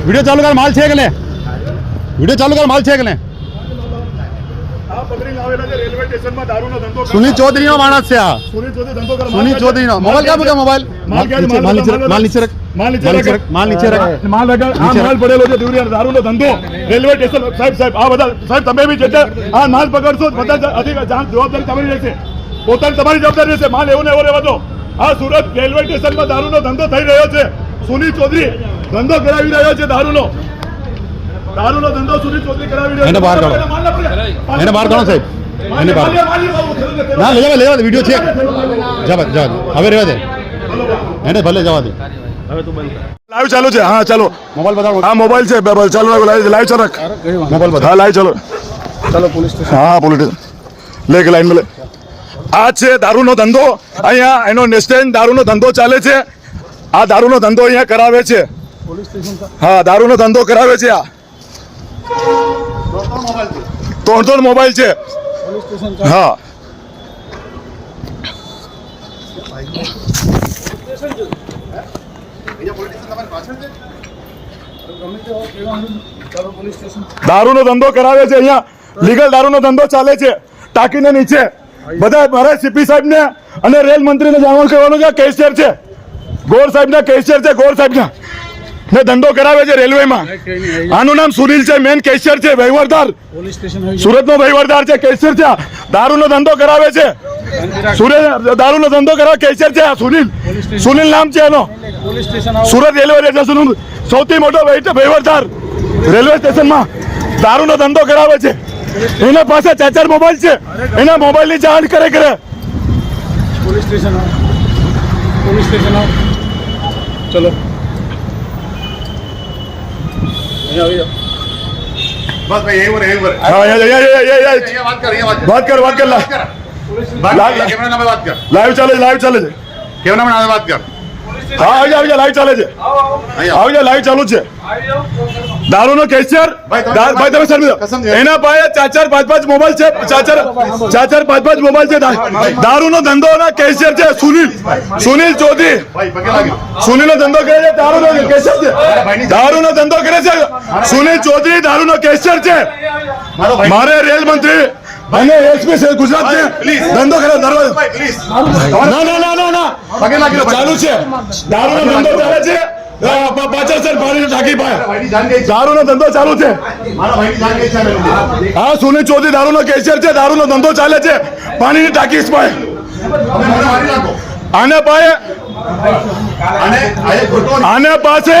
Video ચાલુ કર, માલ છે કે ને? વિડિયો ચાલુ કર, માલ છે કે ને? સુનિલ ચૌધરી નો માણસ છે આ. સુનિલ ચૌધરી નો મોબાઈલ ક્યાં મૂક્યો? મોબાઈલ માલ નીચે રખ, માલ નીચે રખ. માલ પડેલો છે દારૂનો ધંધો રેલવે સ્ટેશન. સાહેબ આ બધા સાહેબ તમે બી જેટલા આ માલ પકડશો બધા જવાબદારી તમારી રહેશે, પોતાની તમારી જવાબદારી રહેશે. માલ એવો ને એવો રહેવા દો. આ સુરત રેલવે સ્ટેશનમાં દારૂનો ધંધો થઈ રહ્યો છે. સુનિલ ચૌધરી ધંધો કરાવી રહ્યો છે દારૂનો ધંધો સુનિલ ચૌધરી કરાવી રહ્યો છે. એને બહાર કાઢો, એને બહાર કાઢો સાહેબ, એને બહાર. ના લેવા દે, વિડિયો છે. જવા હવે રહેવા દે, એને ભલે જવા દે. લાઈવ ચાલુ છે. હા ચાલો મોબાઈલ બતાવો. હા મોબાઈલ છે ચાલો લાઈવ ચાલો મોબાઈલ બતાવો. હા લાઈવ ચાલો. ચાલો પોલીસ સ્ટેશન. હા પોલીસ સ્ટેશન લે કે લાઈન લે. આ છે દારૂનો ધંધો. અહીંયા એનો નેસ્ટેન દારૂનો ધંધો ચાલે છે. આ દારૂનો ધંધો અહીંયા કરાવે છે. હા દારૂનો ધંધો કરાવે છે. આ 3 મોબાઈલ છે. હા દારૂનો ધંધો કરાવે છે. અહીંયા લીગલ દારૂનો ધંધો ચાલે છે. ટાંકીને નીચે બધા મારે સીપી સાહેબ ને અને રેલ મંત્રીને જાણ કરવાનું કે કેશિયર છે, ગોર સાહેબ ના કેશિયર છે, ગોર સાહેબ ના ને ધંધો કરાવે છે રેલવેમાં. આનું નામ સુનિલ છે, મેન કેશિયર છે, વહીવટદાર સુરતનો વહીવટદાર છે, કેશિયર છે. દારૂનો ધંધો કરાવે છે. દારૂનો ધંધો કરાવે કેશિયર છે. સુનિલ નામ છે એનો. સુરત રેલવે સ્ટેશન સૌથી મોટો વહીવટદાર રેલવે સ્ટેશનમાં દારૂનો ધંધો કરાવે છે. એના પાસે 4 મોબાઈલ છે. એના મોબાઈલની જાણ કરે પોલીસ સ્ટેશન ચલો બસ ભાઈ એવું રે. વાત કર લાઈવ ચાલે છે. કેવના નામે વાત કર. હા આવી જા લાઈવ ચાલે છે. આવી જા લાઈવ ચાલુ છે. દારૂનો કેશિયર ભાઈ તમે સમજો. એના પાસે 4-5 મોબાઈલ છે. 4-5 મોબાઈલ છે. દારૂનો ધંધો ના કેશિયર છે સુનિલ ચૌધરી. સુનિલનો ધંધો કરે છે. દારૂનો કેશિયર છે. દારૂનો ધંધો કરે છે સુનિલ ચૌધરી. દારૂનો કેશિયર છે. મારે રેલ મંત્રી અને એસપી ગુજરાત છે ધંધો કરે. દરવાજો ના ચાલુ છે. દારૂનો ધંધો ચાલે છે. પાછળ સર પાણીની ટાંકી પાસે દારૂનો ધંધો ચાલુ છે. હા સુનિલ ચૌધરી દારૂનો કેશિયર છે. દારૂનો ધંધો ચાલે છે પાણીની ટાંકી પાસે. આને પાસે